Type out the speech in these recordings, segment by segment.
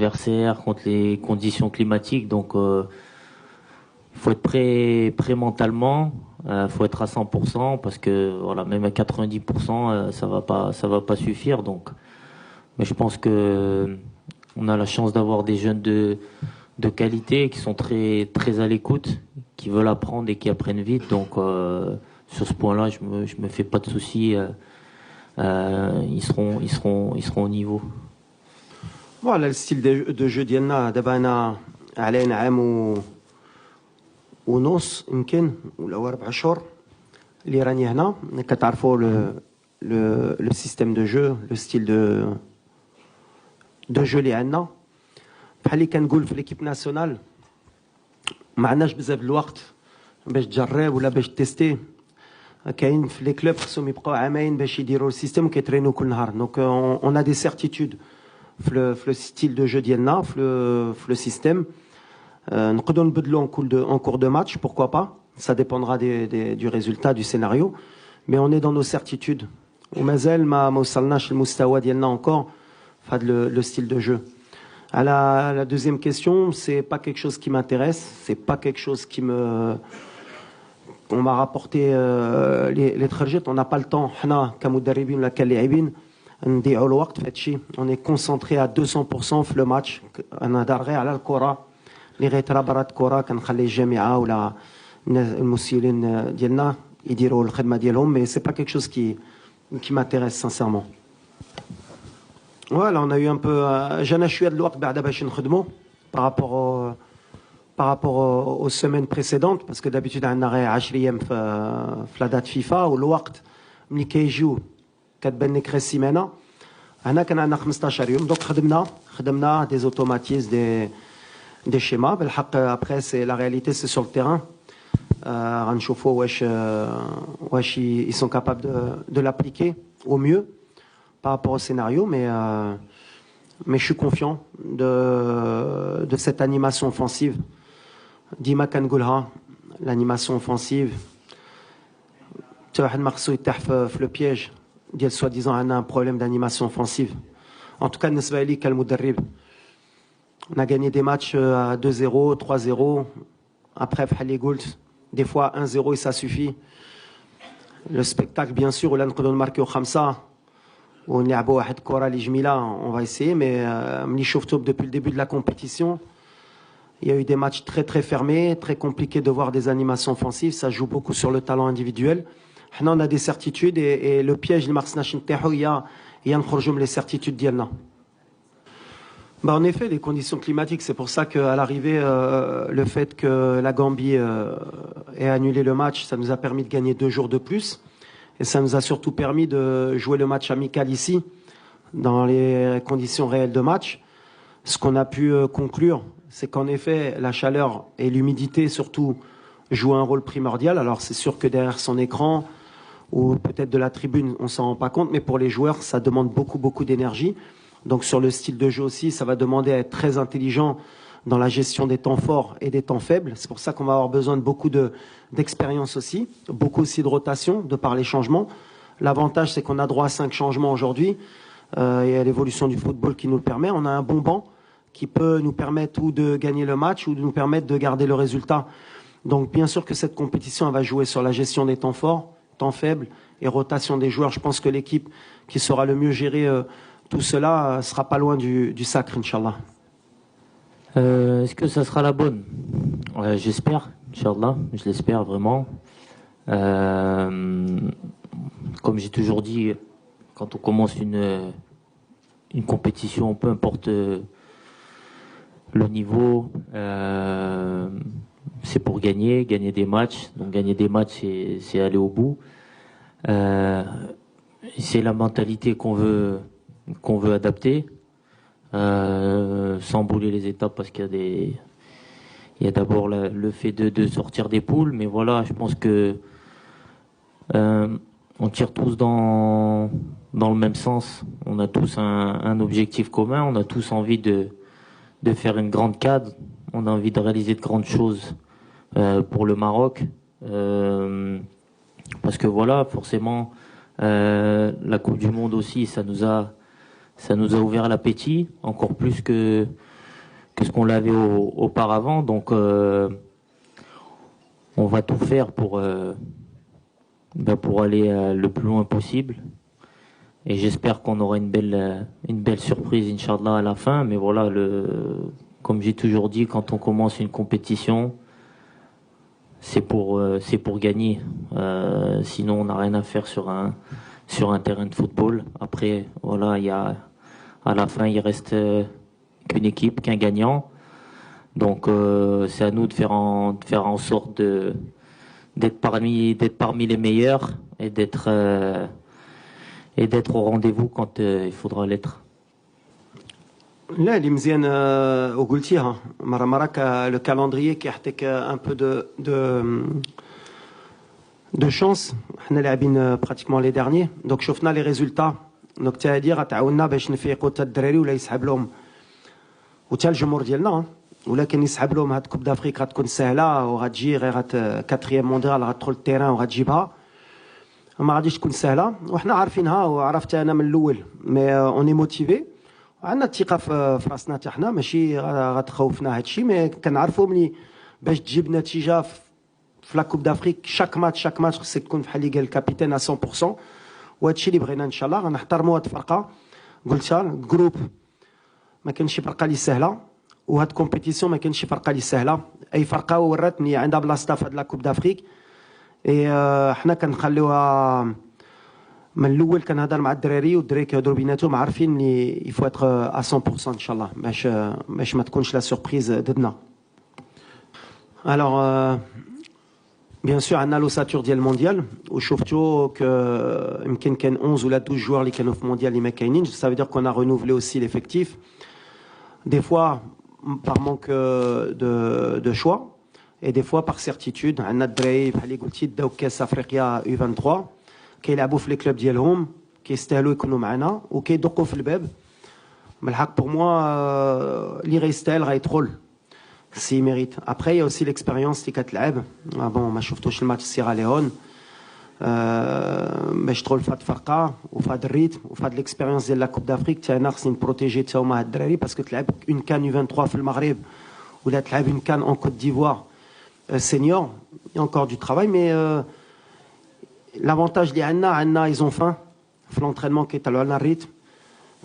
adversaires, contre les conditions climatiques. Donc, il faut être prêt mentalement. Faut être à 100% parce que voilà, même à 90%, ça va pas suffire. Donc, mais je pense que on a la chance d'avoir des jeunes de qualité qui sont très à l'écoute, qui veulent apprendre et qui apprennent vite. Donc, sur ce point-là, je me fais pas de soucis. Ils seront au niveau. Voilà le style de jeu ديالنا دابا انا علينا عام ونص يمكن ولا 4 شهور اللي راني هنا كتعرفوا le système de jeu, le style de jeu اللي عندنا بحال اللي كنقول في ليكيب ناسيونال ما عندناش بزاف الوقت باش تجرب ولا باش تيستي كاين في لي كلوب خصهم يبقاو عامين باش يديروا السيستم وكيترينوا كل نهار دونك اون ا دي سيرتيتود في le style de jeu ديالنا في le système نقدروا نبدلوا en cours de match pourquoi pas ça dépendra du résultat du scénario mais on est dans nos certitudes ومازال ما وصلناش للمستوى ديالنا encore في هذا le style de jeu. À la deuxième question, c'est pas quelque chose qui m'intéresse, c'est pas quelque chose qui me on m'a rapporté les trajets, on n'a pas le temps حنا كمدربين ولا كلاعبين نضيعوا الوقت في هادشي. On est concentré à 200% في le match. انا دار غير على الكره اللي غيترا برا الكره كنخلي الجامعه ولا المسؤولين ديالنا يديروا الخدمه ديالهم mais c'est pas quelque chose qui m'intéresse sincèrement. Voilà, on a eu un peu جانا شويه د الوقت بعدا باش نخدموا par rapport aux semaines précédentes parce que d'habitude عندنا غير 10 ايام في la date FIFA والوقت ملي كيجيو كتبان لك غير السيمانه هنا كان عندنا 15 يوم دونك خدمنا des automatismes des schémas بالحق après c'est la réalité c'est sur le terrain غنشوفوا واش ils sont capables de l'appliquer au mieux par rapport au scénario mais je suis confiant de cette animation offensive ديما كنقولها l'animation offensive حتى واحد ما خصو يطيح في le piège ديال soi-disant عندنا un problème d'animation offensive en tout cas بالنسبه لي كالمدرب on a gagné des matchs à 2-0 3-0 après بحال اللي قلت des fois 1-0 et ça suffit le spectacle bien sûr ولا نقدروا نماركيو 5 ونلعبوا واحد الكره اللي جميله on va essayer mais ملي شفتو depuis le début de la compétition il y a eu des matchs très fermés, très compliqués de voir des animations offensives. Ça joue beaucoup sur le talent individuel. Maintenant, on a des certitudes et le piège de Mars Nashintehou, il y a les certitudes d'Yalna. En effet, les conditions climatiques, c'est pour ça qu'à l'arrivée, le fait que la Gambie ait annulé le match, ça nous a permis de gagner 2 jours de plus. Et ça nous a surtout permis de jouer le match amical ici, dans les conditions réelles de match. Ce qu'on a pu conclure, c'est qu'en effet, la chaleur et l'humidité, surtout, jouent un rôle primordial. Alors, c'est sûr que derrière son écran, ou peut-être de la tribune, on s'en rend pas compte, mais pour les joueurs, ça demande beaucoup d'énergie. Donc, sur le style de jeu aussi, ça va demander à être très intelligent dans la gestion des temps forts et des temps faibles. C'est pour ça qu'on va avoir besoin de beaucoup d'expérience aussi, beaucoup aussi de rotation, de par les changements. L'avantage, c'est qu'on a droit à 5 changements aujourd'hui, et à l'évolution du football qui nous le permet. On a un bon banc qui peut nous permettre ou de gagner le match ou de nous permettre de garder le résultat. Donc bien sûr que cette compétition elle va jouer sur la gestion des temps forts, temps faibles et rotation des joueurs. Je pense que l'équipe qui saura le mieux gérer tout cela sera pas loin du sacre, Inch'Allah. Est-ce que ça sera la bonne? J'espère, Inch'Allah, je l'espère vraiment. Comme j'ai toujours dit, quand on commence une compétition, peu importe le niveau, c'est pour gagner des matchs. Donc gagner des matchs, c'est aller au bout. C'est la mentalité qu'on veut adapter, sans brûler les étapes parce qu'il y a d'abord le fait de sortir des poules. Mais voilà, je pense que on tire tous dans le même sens. On a tous un objectif commun. On a tous envie de faire une grande cadre. On a envie de réaliser de grandes choses pour le Maroc. Parce que voilà, forcément, la Coupe du Monde aussi, ça nous a ouvert l'appétit, encore plus que que ce qu'on l'avait auparavant. Donc, on va tout faire pour aller le plus loin possible. Et j'espère qu'on aura une belle surprise, Inch'Allah, à la fin. Mais voilà, comme j'ai toujours dit, quand on commence une compétition, c'est pour gagner. Sinon, on n'a rien à faire sur un terrain de football. Après, voilà, à la fin, il reste qu'une équipe, qu'un gagnant. Donc, c'est à nous de faire en sorte d'être parmi les meilleurs et d'être au rendez-vous quand il faudra l'être. لا اللي مزيان وقلتيها مرة لو كالندريي كيعطيك ان بو دو شانس. حنا لاعبين براتيكمون لي ديرني دونك شفنا لي ريزولتا دونك تا هادي غتعاوننا باش نفيقوا حتى الدراري ولا يسحب لهم وتا الجمهور ديالنا. ولكن يسحب لهم هاد كوب دافريك غتكون سهله وغتجي غير كاتريام مونديال غتدخل التيران وغتجيبها. ما غاديش تكون سهله وحنا عارفينها وعرفت انا من الاول مي اوني موتيفي وعندنا الثقه في راسنا حتى حنا ماشي غتخوفنا هادشي مي كنعرفوا ملي باش تجيب نتيجه في لا كوب دافريك شاك ماتش خصك تكون بحال اللي قال الكابيتان 100%. وهادشي اللي بغينا ان شاء الله غنحترموا هاد الفرقه. قلتها الجروب ما كانش شي فرقه اللي سهله وهاد كومبيتيسيون ما كانش شي فرقه اللي سهله. اي فرقه وراتني عندها بلاصتها في هاد لا كوب دافريك. حنا كنخليوها من الاول. كنهضر مع الدراري والدراري كيهضروا بيناتهم عارفين اللي يفو اتر 100% ان شاء الله باش ما تكونش لا سوربريز ضدنا. الوغ بيان سور عندنا لوساتور ديال المونديال وشفتوا ك يمكن كان 11 ولا 12 جوار اللي كانوا في المونديال اللي ما كاينينش. سا فو دير كون ا رينوفلي اوسي ليفيكتيف دي فوا par manque de choix et des fois par certitude. عندنا الدراري بحال اللي قلتي داو كاس افريقيا U23 كيلعبوا في لي كلوب ديالهم كيستاهلوا يكونوا معنا وكيدقوا في الباب. من الحق بور موا اللي غيستاهل غيدخل سي ميريت. ابري يا اوسي ليكسبيريونس اللي كتلعب. بون ما شفتوش الماتش سيراليون باش تدخل في هاد الفرقه وفي هاد الريتم وفي هاد ليكسبيريونس ديال لا كوب دافريك. حتى انا خصني نبروتيجي حتى هما هاد الدراري باسكو تلعب اون كان U23 في المغرب ولا تلعب اون كان اون كوت ديفوار senior. Il y a encore du travail, mais l'avantage اللي عندنا ils ont faim في l'entraînement كيطلعوا لنا الريتم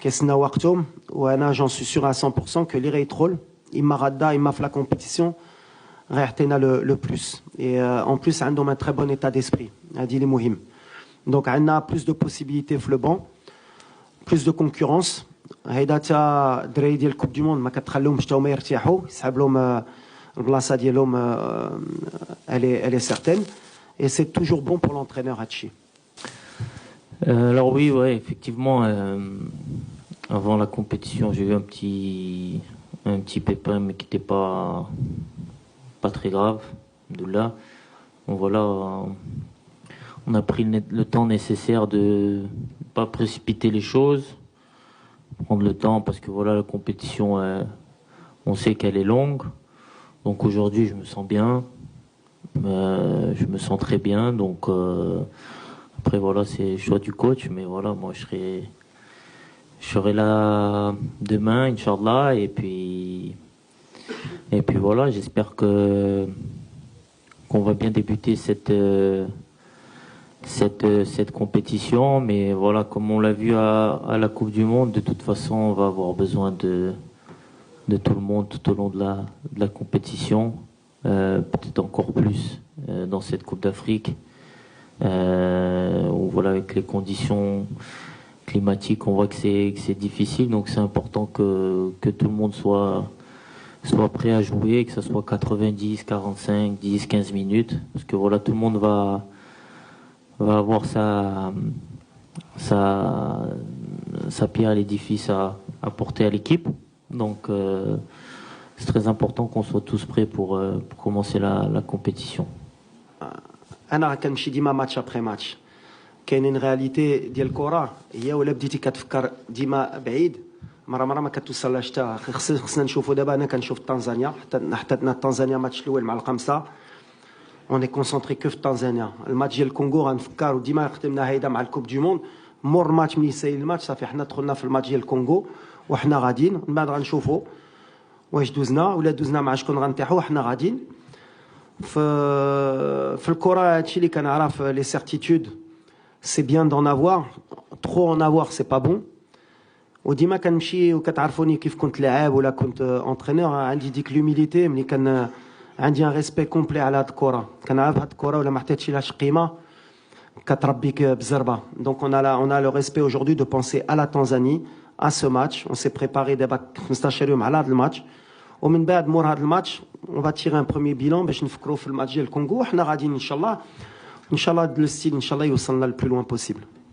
كيسناو وقتهم. وانا j'en suis sûr à 100% que اللي غيدخل اما غدا اما في لا كومبيتيسيون غيعطينا لو بلوس. et en plus عندهم un très bon état d'esprit. هادي اللي مهم. donc عندنا plus de possibilités في le banc, plus de concurrence. هيدا تا الدراري ديال الكوب دي موند ما كتخليهمش تا هما يرتاحوا يسحب لهم البلاصه ديالهم. elle est certaine et c'est toujours bon pour l'entraîneur Hachi. Alors oui, ouais, effectivement, avant la compétition, j'ai eu un petit pépin, mais qui n'était pas très grave. De là, bon, voilà, on a pris le temps nécessaire de pas précipiter les choses, prendre le temps parce que voilà, la compétition, on sait qu'elle est longue. Donc aujourd'hui, je me sens bien, je me sens très bien. Donc après voilà, c'est le choix du coach, mais voilà, moi je serai là demain, Inch'Allah, et puis voilà, j'espère qu'on va bien débuter cette compétition. Mais voilà, comme on l'a vu à la Coupe du Monde, de toute façon, on va avoir besoin de tout le monde tout au long de la compétition, peut-être encore plus dans cette Coupe d'Afrique, où voilà, avec les conditions climatiques, on voit que c'est difficile, donc c'est important que tout le monde soit prêt à jouer, que ce soit 90, 45, 10, 15 minutes, parce que voilà, tout le monde va avoir sa pierre à l'édifice à porter à l'équipe. Donc c'est très important qu'on soit tous prêts pour commencer la compétition. انا كنمشي ديما ماتش ابري ماتش. كاينين رياليتي ديال الكره هي ولا بديتي كتفكر ديما بعيد مره ما كتوصلهاش حتى. خصنا نشوفوا دابا. انا كنشوف تنزانيا حتى تنزانيا ماتش الاول مع الخمسه اون كونسونطري كو في تنزانيا. الماتش ديال الكونغو غنفكر وديما خدمنا هيدا مع الكوب دي موند. مور ماتش ملي يسالي الماتش صافي حنا دخلنا في الماتش ديال الكونغو وحنا غاديين من بعد غنشوفوا واش دوزنا ولا دوزنا مع شكون غنطيحوا حنا غاديين في الكره. هادشي اللي كنعرف لي سيرتيتود سي بيان دون افوار ترو ان افوار سي با بون. وديما كنمشي وكتعرفوني كيف كنت لاعب ولا كنت انترينور عندي ديك لوميليتي ملي كان عندي ان ريسبي كومبلي على هاد الكره كنعرف هاد الكره ولا ما حطيتش لهاش قيمه كتربيك بزربه. دونك on a le respect aujourd'hui de penser à la Tanzanie à ce match. On s'est préparé دابا 15 يوم على هاد الماتش ومن بعد مور هاد الماتش on va tirer un premier bilan باش نفكروا في الماتش ديال الكونغو وحنا غاديين ان شاء الله لو ستيل ان شاء الله يوصلنا le plus loin possible.